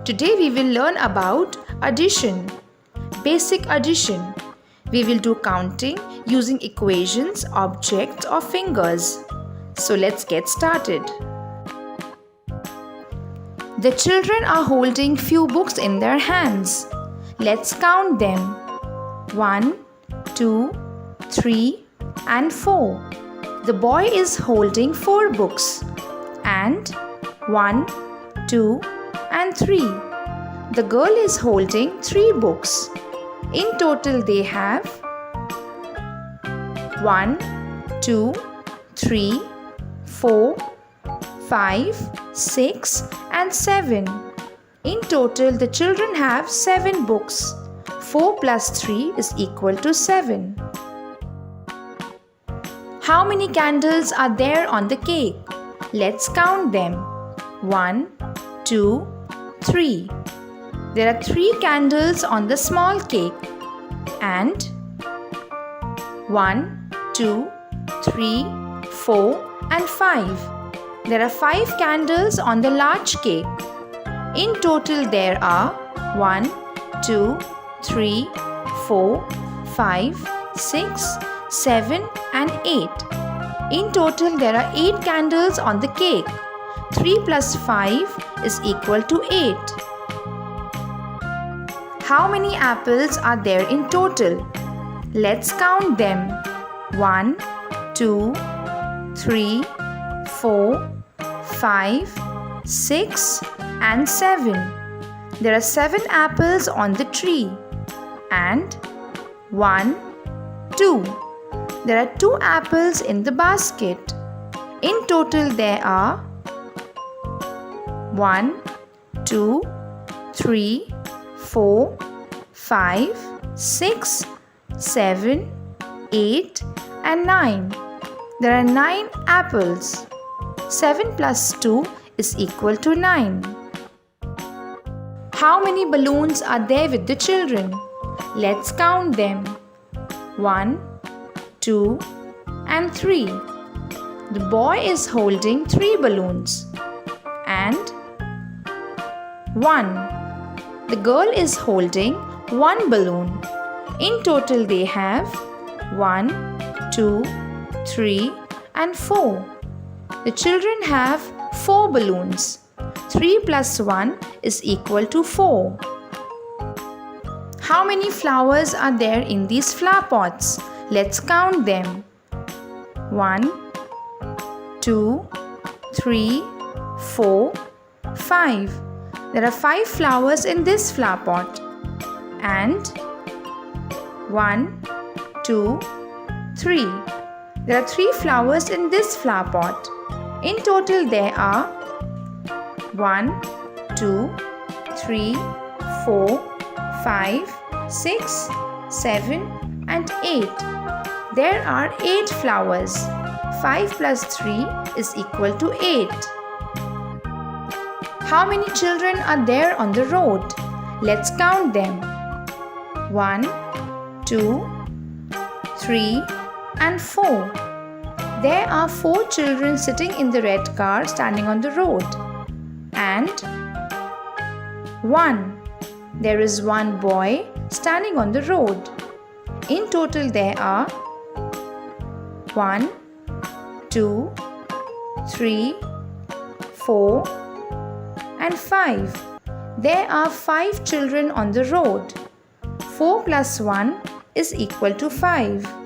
Today we will learn about addition, basic addition. We will do counting using equations, objects or fingers. So let's get started. The children are holding few books in their hands. Let's count them. 1, 2, 3 and 4. The boy is holding 4 books and 1, 2 and 3. The girl is holding 3 books. In total they have 1, 2, 3, 4, 5, 6 and 7. In total the children have 7 books. 4 plus 3 is equal to 7. How many candles are there on the cake? Let's count them. 1, 2, 3. There are 3 candles on the small cake and 1, 2, 3, 4 and 5. There are 5 candles on the large cake. In total there are 1, 2, 3, 4, 5, 6, 7 and 8. In total there are 8 candles on the cake. 3 plus 5 is equal to 8. How many apples are there in total? Let's count them. 1, 2, 3, 4, 5, 6 and 7. There are 7 apples on the tree and 1, 2. There are 2 apples in the basket. In total there are 1, 2, 3, 4, 5, 6, 7, 8 and 9. There are 9 apples. 7 plus 2 is equal to 9. How many balloons are there with the children? Let's count them. 1, 2 and 3. The boy is holding 3 balloons and 1. The girl is holding 1 balloon. In total they have 1, 2, 3 and 4. The children have 4 balloons. 3 plus 1 is equal to 4. How many flowers are there in these flower pots? Let's count them. 1, 2, 3, 4, 5. There are 5 flowers in this flower pot. And 1, 2, 3. There are 3 flowers in this flower pot. In total there are 1, 2, 3, 4, 5, 6, 7 and 8. There are 8 flowers. 5 plus 3 is equal to 8. How many children are there on the road? Let's count them. 1, 2, 3 and 4. There are 4 children sitting in the red car standing on the road. And 1. There is 1 boy standing on the road. In total there are 1, 2, 3, 4 and 5. There are 5 children on the road. 4 plus 1 is equal to 5.